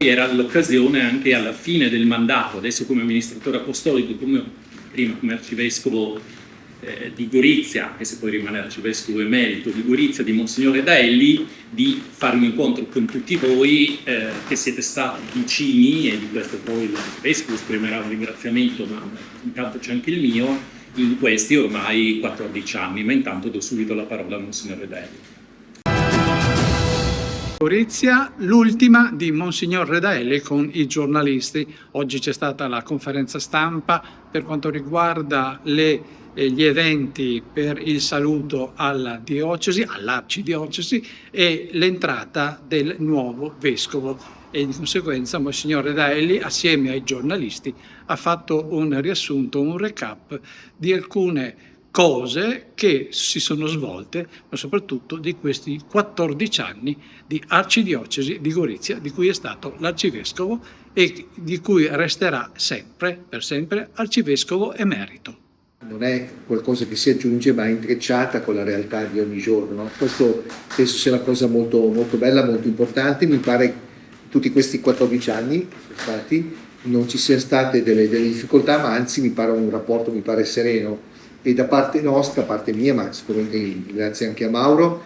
era l'occasione anche alla fine del mandato, adesso come amministratore apostolico, prima come arcivescovo di Gorizia, e se poi rimane arcivescovo emerito di Gorizia, di Monsignore Daelli, di fare un incontro con tutti voi che siete stati vicini, e di questo poi l'arcivescovo esprimerà un ringraziamento, ma intanto c'è anche il mio, in questi ormai 14 anni, ma intanto do subito la parola a Monsignore Daelli. Gorizia, l'ultima di Monsignor Redaelli con i giornalisti. Oggi c'è stata la conferenza stampa per quanto riguarda gli eventi per il saluto alla diocesi, all'arcidiocesi, e l'entrata del nuovo vescovo. E di conseguenza Monsignor Redaelli, assieme ai giornalisti, ha fatto un riassunto, un recap di alcune cose che si sono svolte, ma soprattutto di questi 14 anni di arcidiocesi di Gorizia, di cui è stato l'arcivescovo e di cui resterà sempre, per sempre, arcivescovo emerito. Non è qualcosa che si aggiunge, ma è intrecciata con la realtà di ogni giorno, no? Questo penso sia una cosa molto, molto bella, molto importante. Mi pare che tutti questi 14 anni non ci siano state delle difficoltà, ma anzi mi pare un rapporto sereno, e da parte nostra, parte mia, ma sicuramente grazie anche a Mauro,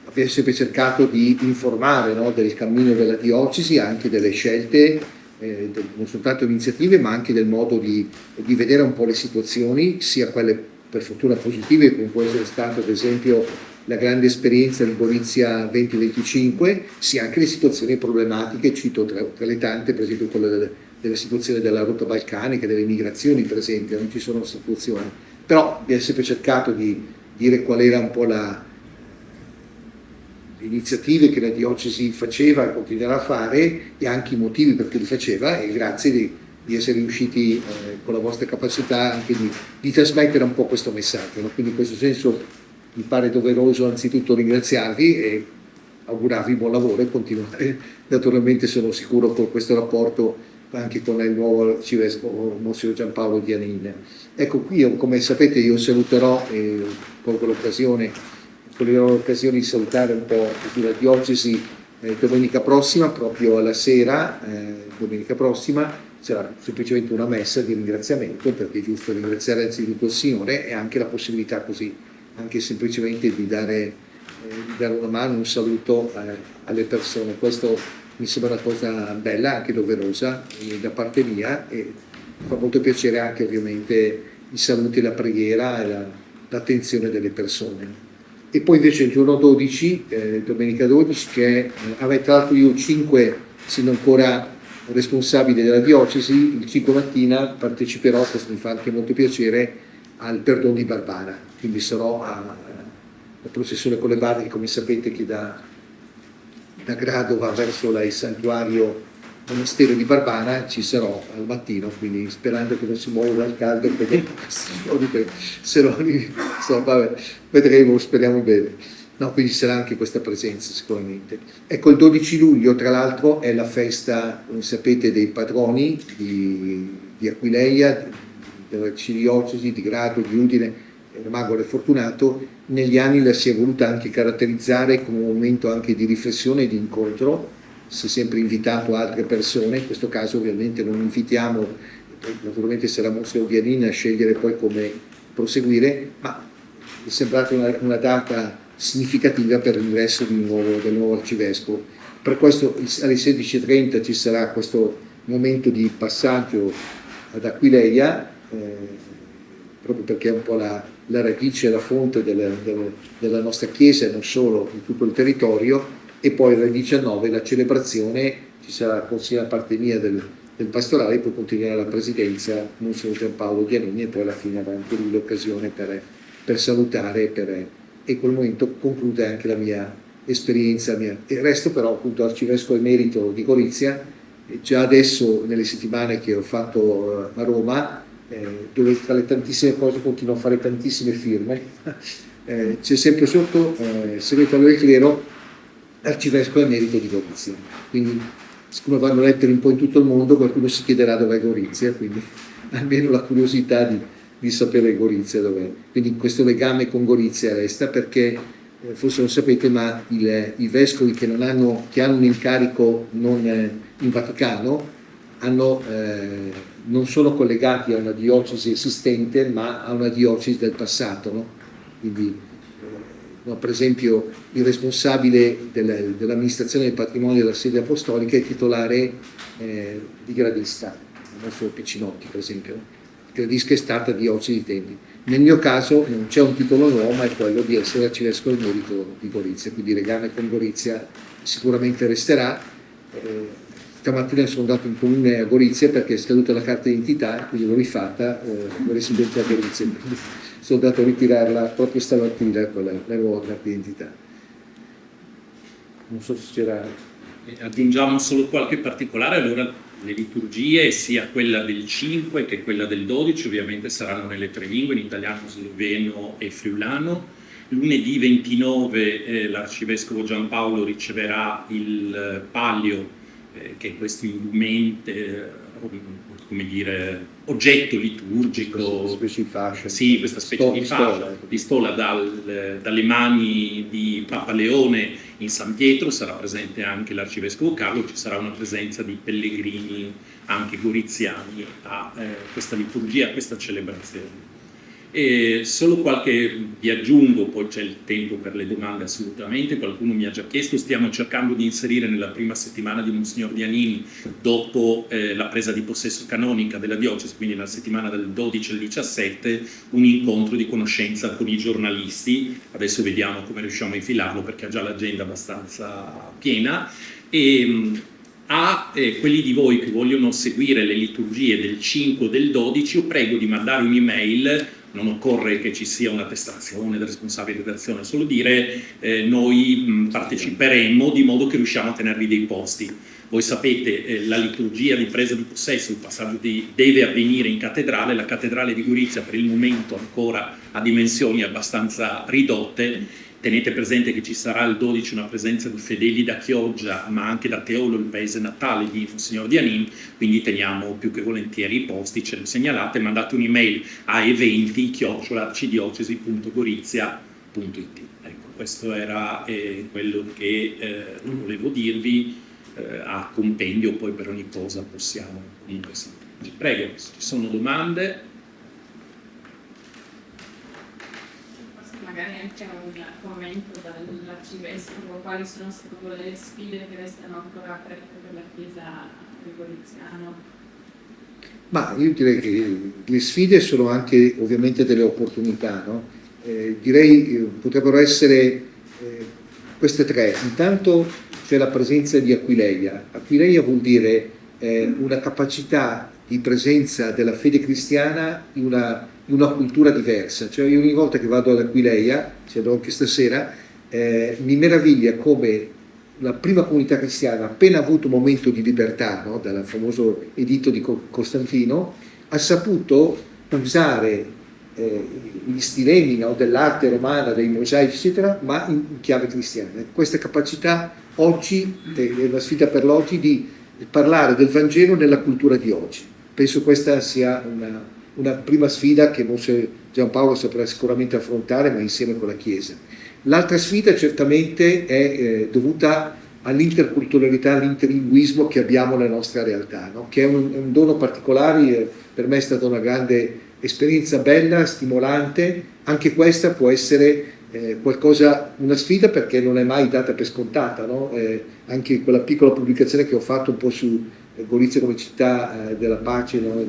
abbiamo sempre cercato di informare, no, del cammino della diocesi, anche delle scelte, non soltanto iniziative, ma anche del modo di vedere un po' le situazioni, sia quelle per fortuna positive, come può essere stata ad esempio la grande esperienza di Gorizia 2025, sia anche le situazioni problematiche, cito tra le tante, per esempio quella della situazione della rotta balcanica, delle migrazioni per esempio, non ci sono situazioni. Però abbiamo sempre cercato di dire qual era un po' le iniziative che la diocesi faceva e continuerà a fare, e anche i motivi perché li faceva, e grazie di essere riusciti con la vostra capacità anche di trasmettere un po' questo messaggio, no? Quindi in questo senso mi pare doveroso anzitutto ringraziarvi e augurarvi buon lavoro e continuare. Naturalmente sono sicuro con questo rapporto anche con il nuovo arcivescovo Monsignor Giampaolo Dianin. Ecco, qui come sapete io saluterò, colgo l'occasione di salutare un po' la diocesi domenica prossima, proprio alla sera, domenica prossima sarà semplicemente una messa di ringraziamento, perché è giusto ringraziare anzitutto il Signore, e anche la possibilità così, anche semplicemente di dare una mano, un saluto alle persone. Questo mi sembra una cosa bella, anche doverosa da parte mia, e fa molto piacere anche ovviamente i saluti, la preghiera e l'attenzione delle persone. E poi invece il giorno 12, domenica 12, che tra l'altro io 5, essendo ancora responsabile della diocesi, il 5 mattina parteciperò, questo mi fa anche molto piacere, al perdono di Barbara, quindi sarò alla processione con le barche, che come sapete che da Grado va verso il santuario monastero di Barbana, ci sarò al mattino, quindi sperando che non si muoia dal caldo, perché se no vabbè, vedremo, speriamo bene. No, quindi sarà anche questa presenza sicuramente. Ecco, il 12 luglio tra l'altro è la festa, come sapete, dei patroni di Aquileia, dell'arcidiocesi di Grado, di Udine, Magore Fortunato. Negli anni la si è voluta anche caratterizzare come un momento anche di riflessione e di incontro. Si è sempre invitato altre persone, in questo caso ovviamente non invitiamo, naturalmente sarà Monsignor Dianin a scegliere poi come proseguire, ma è sembrata una data significativa per l'ingresso del nuovo arcivescovo. Per questo alle 16:30 ci sarà questo momento di passaggio ad Aquileia, proprio perché è un po' la radice e la fonte della nostra Chiesa, e non solo, di tutto il territorio. E poi alle 19 la celebrazione, ci sarà consiglio da parte mia del pastorale, poi continuerà la presidenza Monsignor Giampaolo Dianin, e poi alla fine avrà anche lui l'occasione per salutare, e quel momento conclude anche la mia esperienza. E resto però appunto arcivescovo emerito di Gorizia, già adesso nelle settimane che ho fatto a Roma, dove tra le tantissime cose continuo a fare tantissime firme, c'è sempre sotto segretario del clero arcivescovo emerito di Gorizia. Quindi siccome vanno lettere un po' in tutto il mondo, qualcuno si chiederà dov'è Gorizia, quindi almeno la curiosità di sapere Gorizia dov'è. Quindi questo legame con Gorizia resta, perché forse non sapete, ma i vescovi che hanno un incarico non in Vaticano non sono collegati a una diocesi esistente, ma a una diocesi del passato, no? Quindi, no, per esempio, il responsabile dell'amministrazione del patrimonio della sede apostolica è titolare di Gradisca, il nostro Piccinotti, per esempio. Gradisca è stata diocesi di Tempi. Nel mio caso non c'è un titolo nuovo, ma è quello di essere arcivescovo emerito di Gorizia, quindi il legame con Gorizia sicuramente resterà. Stamattina sono andato in comune a Gorizia perché è scaduta la carta d'identità, quindi l'ho rifatta, residente a Gorizia, quindi sono andato a ritirarla proprio stamattina con la nuova carta d'identità. Non so se c'era... Aggiungiamo solo qualche particolare, allora le liturgie, sia quella del 5 che quella del 12, ovviamente saranno nelle 3 lingue, in italiano, sloveno e friulano. Lunedì 29 l'arcivescovo Giampaolo riceverà il palio, che è questo indumento, come dire, oggetto liturgico, specie di fascia, sì, questa specie di fascia, di stola dalle mani di Papa Leone in San Pietro. Sarà presente anche l'arcivescovo Carlo, ci sarà una presenza di pellegrini anche goriziani a questa liturgia, a questa celebrazione. E solo qualche vi aggiungo, poi c'è il tempo per le domande assolutamente, qualcuno mi ha già chiesto, stiamo cercando di inserire nella prima settimana di Monsignor Dianini, dopo la presa di possesso canonica della diocesi, quindi nella settimana del 12 al 17, un incontro di conoscenza con i giornalisti. Adesso vediamo come riusciamo a infilarlo perché ha già l'agenda abbastanza piena. E a quelli di voi che vogliono seguire le liturgie del 5 o del 12, io prego di mandare un'email. Non occorre che ci sia un'attestazione del responsabile di redazione, solo dire noi parteciperemo, di modo che riusciamo a tenervi dei posti. Voi sapete, la liturgia di presa di possesso, il passaggio deve avvenire in cattedrale. La cattedrale di Gorizia per il momento ancora ha dimensioni abbastanza ridotte. Tenete presente che ci sarà il 12 una presenza di fedeli da Chioggia, ma anche da Teolo, il paese natale di Monsignor Dianin, quindi teniamo più che volentieri i posti, ce li segnalate, mandate un'email a eventi@arcidiocesi.gorizia.it. Ecco, questo era quello che volevo dirvi, a compendio, poi per ogni cosa possiamo comunque sentirci. Prego, se ci sono domande. Magari anche un commento dall'arcivescovo, quali sono secondo le sfide che restano ancora aperte per la Chiesa goriziana? Ma io direi che le sfide sono anche ovviamente delle opportunità, no? Direi potrebbero essere queste 3. Intanto c'è la presenza di Aquileia. Aquileia vuol dire una capacità di presenza della fede cristiana in una cultura diversa. Cioè io ogni volta che vado ad Aquileia, ci andrò anche stasera, mi meraviglia come la prima comunità cristiana, appena avuto un momento di libertà, no, dal famoso editto di Costantino, ha saputo usare gli stilemi, no, dell'arte romana, dei mosaici eccetera, ma in chiave cristiana. Questa capacità oggi è una sfida per l'oggi di parlare del Vangelo nella cultura di oggi. Penso questa sia una prima sfida che Monsignor Giampaolo saprà sicuramente affrontare, ma insieme con la Chiesa. L'altra sfida certamente è dovuta all'interculturalità, all'interlinguismo che abbiamo nella nostra realtà, no? Che è un dono particolare. Per me è stata una grande esperienza, bella, stimolante. Anche questa può essere una sfida, perché non è mai data per scontata, no? Anche quella piccola pubblicazione che ho fatto un po' su Gorizia come città della pace, no?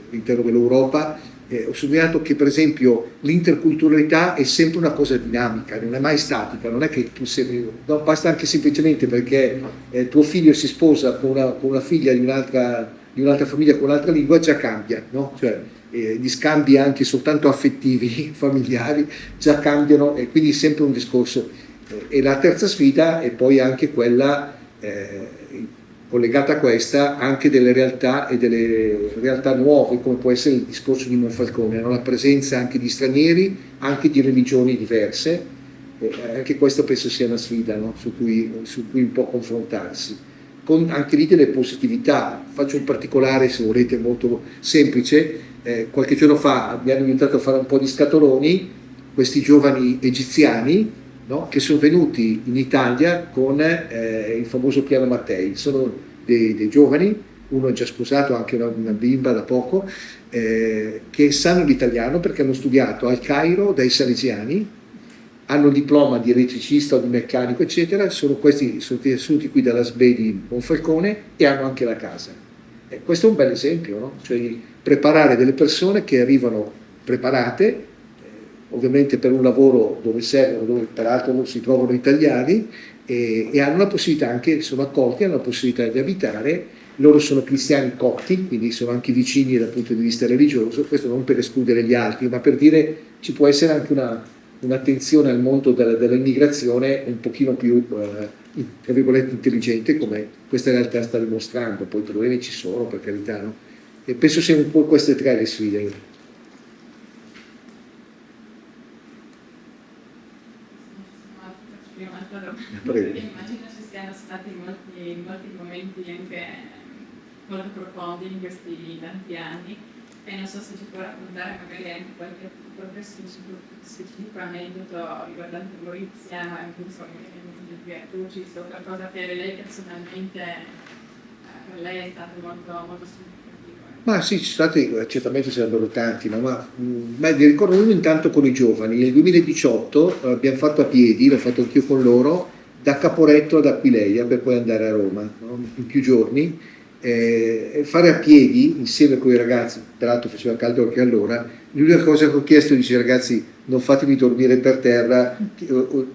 All'interno dell'Europa, ho sottolineato che per esempio l'interculturalità è sempre una cosa dinamica, non è mai statica. Non è che tu no, basta anche semplicemente perché tuo figlio si sposa con una figlia di un'altra famiglia con un'altra lingua, già cambia, no? Cioè gli scambi anche soltanto affettivi, familiari, già cambiano, e quindi sempre un discorso. E la terza sfida è poi anche quella collegata a questa, anche delle realtà e delle realtà nuove, come può essere il discorso di Monfalcone, no? La presenza anche di stranieri, anche di religioni diverse, anche questo penso sia una sfida, no? su cui un po' confrontarsi, con anche lì delle positività. Faccio un particolare, se volete, molto semplice. Qualche giorno fa mi hanno aiutato a fare un po' di scatoloni questi giovani egiziani no? Che sono venuti in Italia con il famoso piano Mattei. Sono dei giovani, uno è già sposato, anche una bimba da poco, che sanno l'italiano perché hanno studiato al Cairo dai salesiani, hanno il diploma di elettricista o di meccanico, eccetera, sono assunti qui dalla SBE di Monfalcone e hanno anche la casa. Questo è un bel esempio, no? Cioè di preparare delle persone che arrivano preparate, ovviamente per un lavoro dove servono, dove peraltro non si trovano italiani, e hanno la possibilità anche, sono accolti, hanno la possibilità di abitare. Loro sono cristiani copti, quindi sono anche vicini dal punto di vista religioso, questo non per escludere gli altri, ma per dire ci può essere anche un'attenzione al mondo dell'immigrazione un pochino più, tra virgolette, intelligente, come questa realtà sta dimostrando. Poi i problemi ci sono, per carità, no? E penso siano un po' queste tre le sfide. Prego. Immagino ci siano stati molti momenti anche molto profondi in questi tanti anni, e non so se ci può raccontare magari anche qualche proprio specifico aneddoto riguardante Gorizia, anche il Virtuci, o qualcosa che lei personalmente, per lei è stato molto, molto significativo. Ma sì, certamente ce ne sarebbero tanti, no? Ma mi ricordo uno intanto con i giovani. Nel 2018 abbiamo fatto a piedi, l'ho fatto anch'io con loro, da Caporetto ad Aquileia per poi andare a Roma, no? In più giorni. Fare a piedi insieme con i ragazzi, peraltro faceva caldo anche allora, l'unica cosa che ho chiesto, dice: ragazzi, non fatemi dormire per terra,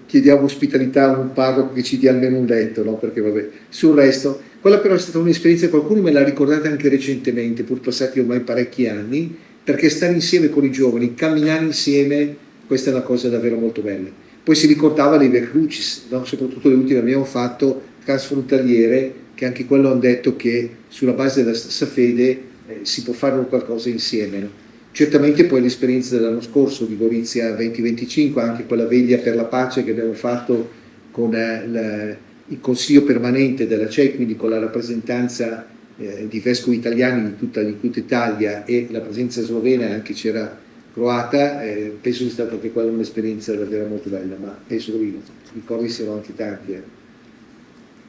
chiediamo ospitalità a un parroco che ci dia almeno un letto, no? Perché vabbè, sul resto, quella però è stata un'esperienza, qualcuno me l'ha ricordata anche recentemente, pur passati ormai parecchi anni, perché stare insieme con i giovani, camminare insieme, questa è una cosa davvero molto bella. Poi si ricordava le Via Crucis, no? Soprattutto le ultime abbiamo fatto transfrontaliere, che anche quello hanno detto che sulla base della stessa fede si può fare qualcosa insieme, no? Certamente poi l'esperienza dell'anno scorso di Gorizia 2025, anche quella veglia per la pace che abbiamo fatto con il Consiglio permanente della CEI, quindi con la rappresentanza di vescovi italiani di tutta Italia e la presenza slovena, anche c'era croata, penso sia stata anche quella un'esperienza davvero molto bella, ma penso che i ricordi siano anche tanti.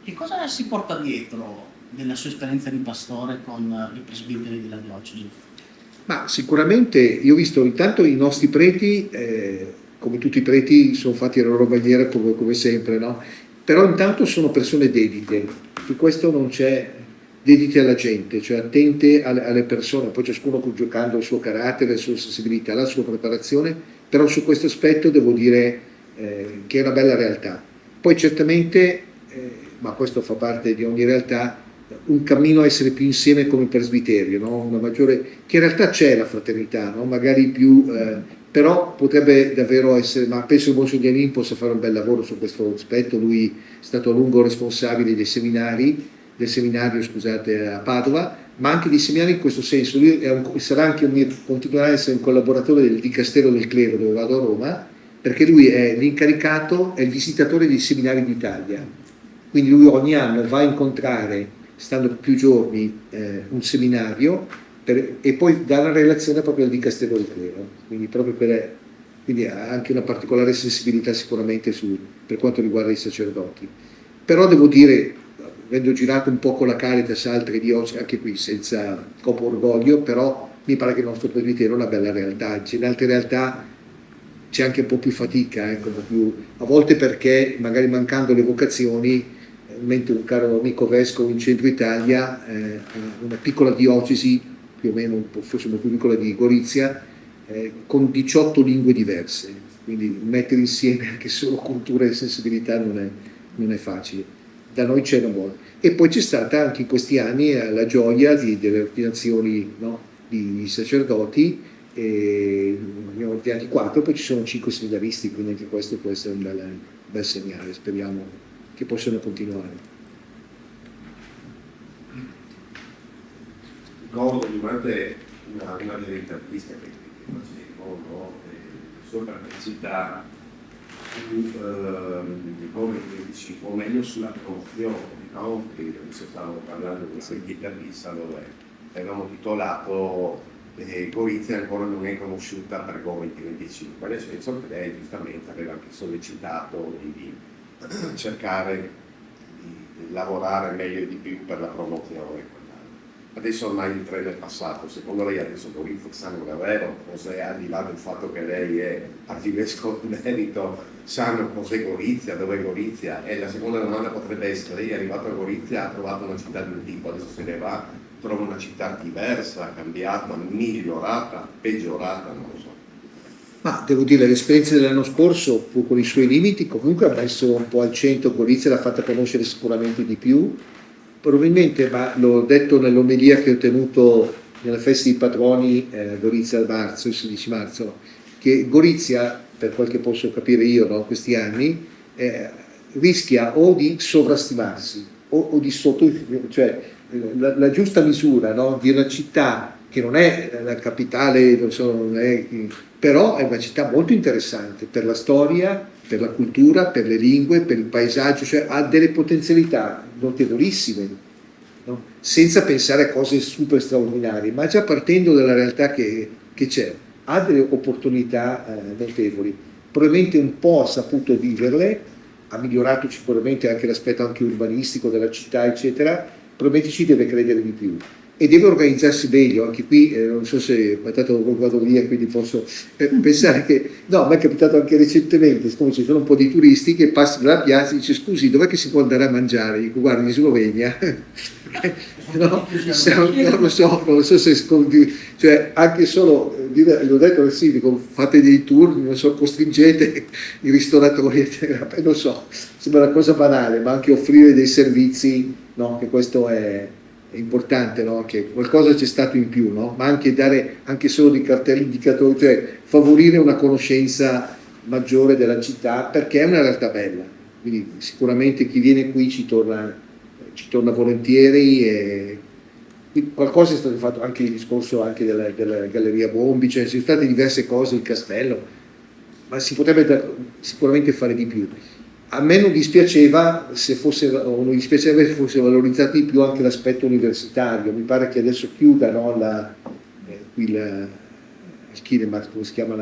Che cosa si porta dietro della sua esperienza di pastore con i presbiteri della diocesi? Ma sicuramente io ho visto intanto i nostri preti, come tutti i preti, sono fatti alla loro maniera come sempre, no? Però intanto sono persone dedite, su questo non c'è, dedite alla gente, cioè attente alle persone, poi ciascuno giocando il suo carattere, la sua sensibilità, la sua preparazione, però su questo aspetto devo dire che è una bella realtà. Poi certamente, ma questo fa parte di ogni realtà, un cammino a essere più insieme come presbiterio, no? Una maggiore, che in realtà c'è la fraternità, no? Magari più, però potrebbe davvero essere, ma penso che Monsignor Dianin possa fare un bel lavoro su questo aspetto. Lui è stato a lungo responsabile del seminario, scusate, a Padova, ma anche di seminari in questo senso. Lui continuerà a essere un collaboratore del Dicastero del Clero, dove vado a Roma, perché lui è l'incaricato, è il visitatore dei seminari d'Italia. Quindi lui ogni anno va a incontrare, stando più giorni, un seminario e poi dà la relazione proprio al Dicastero del Clero. Quindi ha anche una particolare sensibilità sicuramente per quanto riguarda i sacerdoti. Però devo dire, avendo girato un po' con la Caritas altre diocesi, anche qui senza troppo orgoglio, però mi pare che il nostro presbitero è una bella realtà. In altre realtà c'è anche un po' più fatica, ecco, a volte perché magari mancando le vocazioni, mentre un caro amico vescovo in centro Italia, una piccola diocesi, più o meno forse una più piccola di Gorizia, con 18 lingue diverse, quindi mettere insieme anche solo cultura e sensibilità non è facile. Da noi c'è una buona. E poi c'è stata anche in questi anni la gioia delle ordinazioni, no, di sacerdoti, e ne abbiamo ordinati 4, poi ci sono 5 seminaristi, quindi anche questo può essere un bel segnale, speriamo che possano continuare. Ricordo durante una delle interviste che facevo, no, la sua perplessità o meglio sulla promozione, no? Che adesso stavamo parlando di questa intervista dove avevamo titolato Gorizia ancora non è conosciuta per Go 2025, nel senso che lei giustamente aveva anche sollecitato di cercare di lavorare meglio e di più per la promozione. Adesso ormai il treno è passato, secondo lei adesso Gorizia sanno davvero cos'è, al di là del fatto che lei è arcivescovo emerito, sanno cos'è Gorizia, dove è Gorizia? E la seconda domanda potrebbe essere, lei è arrivato a Gorizia, ha trovato una città di un tipo, adesso se ne va, trova una città diversa, cambiata, migliorata, peggiorata, non lo so. Ma devo dire, l'esperienza dell'anno scorso, pur con i suoi limiti, comunque ha messo un po' al centro Gorizia, l'ha fatta conoscere sicuramente di più. Probabilmente, ma l'ho detto nell'omelia che ho tenuto nella festa dei patroni Gorizia a marzo, il 16 marzo, che Gorizia, per quel che posso capire io, no, questi anni, rischia o di sovrastimarsi o di sotto, cioè la giusta misura, no, di una città che non è la capitale, non è, però è una città molto interessante per la storia, per la cultura, per le lingue, per il paesaggio, cioè ha delle potenzialità notevolissime, no? Senza pensare a cose super straordinarie, ma già partendo dalla realtà che c'è, ha delle opportunità notevoli. Probabilmente un po' ha saputo viverle, ha migliorato sicuramente anche l'aspetto anche urbanistico della città, eccetera, probabilmente ci deve credere di più. E deve organizzarsi meglio, anche qui non so se vado via, quindi posso pensare che, no, a me è capitato anche recentemente, siccome ci sono un po' di turisti che passano dalla piazza e dice scusi dov'è che si può andare a mangiare? Dico guarda in Slovenia, no, non lo so se cioè anche solo, l'ho detto sì, dico, fate dei tour, non so, costringete i ristoratori, eccetera. Non so, sembra una cosa banale, ma anche offrire dei servizi, no, che questo è importante, no? Che qualcosa c'è stato in più, no? Ma anche dare anche solo dei cartelli indicatori, cioè favorire una conoscenza maggiore della città, perché è una realtà bella, quindi sicuramente chi viene qui ci torna volentieri e qualcosa è stato fatto, anche il discorso anche della Galleria Bombi, cioè ci sono state diverse cose, il castello, ma si potrebbe sicuramente fare di più. A me non dispiaceva se fosse valorizzato di più anche l'aspetto universitario. Mi pare che adesso chiuda, no, il Kinemax, come si chiama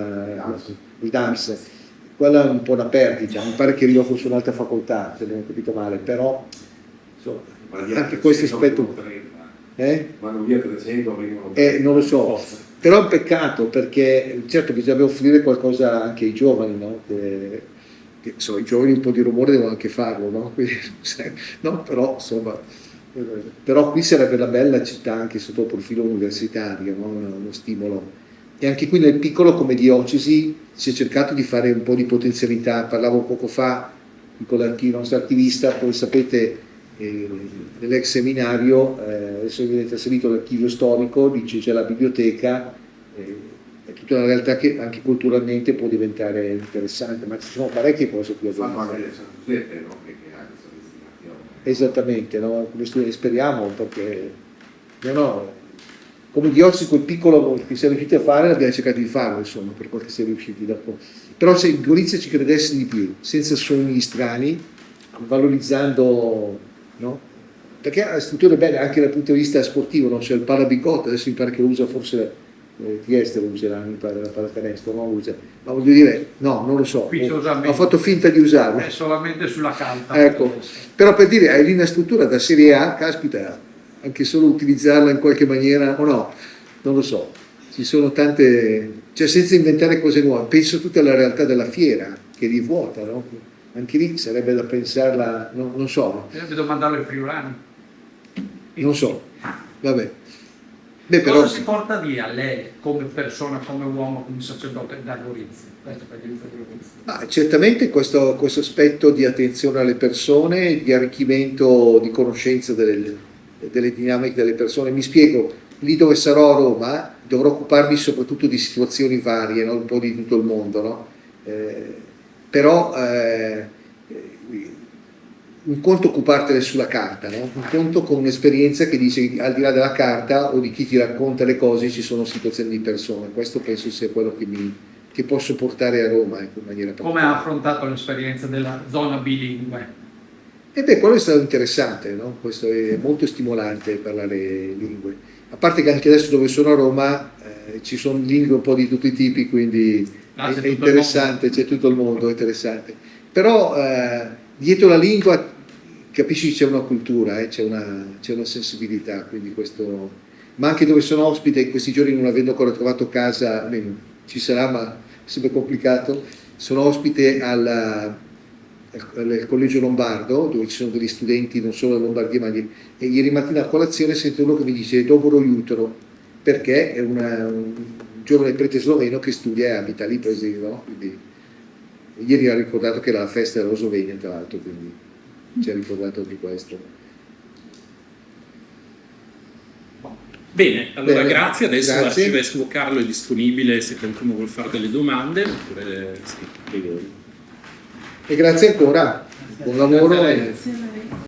il DAMS, quella è un po' una perdita. Mi pare che arriva fosse un'altra facoltà, se non ho capito male, però insomma, anche questo aspetto Vanno via 300, vengono non lo so, però è un peccato perché certo bisogna offrire qualcosa anche ai giovani, no? Che so, i giovani un po' di rumore devono anche farlo, no? Quindi, no, però insomma, però qui sarebbe una bella città anche sotto il profilo universitario, no? Uno stimolo. E anche qui nel piccolo come diocesi si è cercato di fare un po' di potenzialità. Parlavo poco fa con il nostro attivista, poi sapete nell'ex seminario adesso viene trasferito l'archivio storico, dice c'è la biblioteca, è tutta una realtà che anche culturalmente può diventare interessante, ma ci sono parecchie cose qui a fanno anche fare. le San Giuseppe, no? Che ha questa destinazione. Esattamente, no? Speriamo perché no, come diocesi quel piccolo che si è riusciti a fare abbiamo cercato di farlo, insomma, per quel che si è riusciti dopo. Però se Gorizia ci credesse di più, senza sogni strani, valorizzando, no? Perché ha strutture belle anche dal punto di vista sportivo, no? C'è il palabicotto, adesso mi pare che lo usa forse Trieste, lo userà, mi pare la pallacanestro, non lo usa. Ma voglio dire, no, non lo so, ho fatto finta di usarlo. È solamente sulla carta. Ecco, però per dire, hai lì una struttura da Serie A, caspita, anche solo utilizzarla in qualche maniera o no, non lo so, ci sono tante, cioè senza inventare cose nuove, penso tutta alla realtà della fiera che li vuota, no? Anche lì sarebbe da pensarla, non so. Bisogna domandarlo ai friulani. Non so, vabbè. Beh, però, Cosa si porta via lei come persona, come uomo, come sacerdote da Gorizia? certamente questo aspetto di attenzione alle persone, di arricchimento di conoscenza delle dinamiche delle persone. Mi spiego, lì dove sarò a Roma dovrò occuparmi soprattutto di situazioni varie, no? Un po' di tutto il mondo, no? Però un conto occupartene sulla carta, no? Un conto con un'esperienza che dice al di là della carta o di chi ti racconta le cose ci sono situazioni di persone. Questo penso sia quello che posso portare a Roma in maniera particolare. Come ha affrontato l'esperienza della zona bilingue? E beh, quello è stato interessante, no? Questo è molto stimolante parlare lingue. A parte che anche adesso dove sono a Roma ci sono lingue un po' di tutti i tipi, quindi è interessante, c'è tutto il mondo, è interessante. Però dietro la lingua capisci c'è una cultura, c'è una sensibilità, quindi questo... Ma anche dove sono ospite, in questi giorni non avendo ancora trovato casa, almeno ci sarà, ma sembra complicato, sono ospite al Collegio Lombardo, dove ci sono degli studenti non solo da Lombardia, e ieri mattina a colazione sento uno che mi dice Dobro Jutro, perché è un giovane prete sloveno che studia e abita lì, per esempio, no? Quindi, ieri ha ricordato che era la festa della Slovenia, tra l'altro, quindi ci ha ricordato anche questo. Bene, allora Bene, grazie. Adesso grazie. l'arcivescovo Carlo è disponibile se qualcuno vuole fare delle domande. Oppure, sì, prego. E grazie ancora, buon lavoro. Grazie a lei.